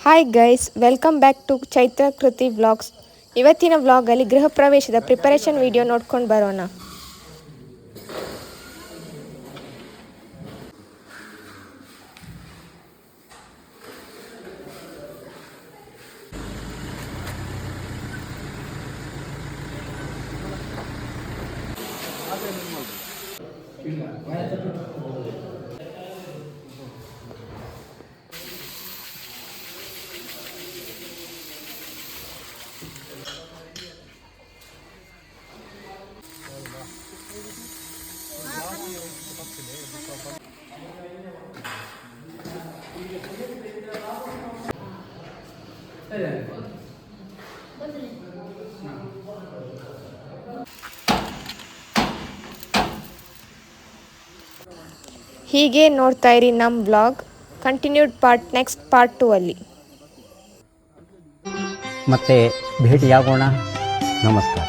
Hi guys, welcome back to Chaitra Kriti vlogs. ಇವತ್ತಿನ ವ್ಲಾಗಲ್ಲಿ ಗೃಹ ಪ್ರವೇಶದ ಪ್ರಿಪರೇಷನ್ ವಿಡಿಯೋ ನೋಡ್ಕೊಂಡು ಬರೋಣ. ಹೀಗೆ ನೋಡ್ತಾ ಇರಿ ನಮ್ಮ ವ್ಲಾಗ್. ಕಂಟಿನ್ಯೂಡ್ ನೆಕ್ಸ್ಟ್ ಪಾರ್ಟ್ 2 ಅಲ್ಲಿ ಮತ್ತೆ ಭೇಟಿಯಾಗೋಣ. ನಮಸ್ಕಾರ.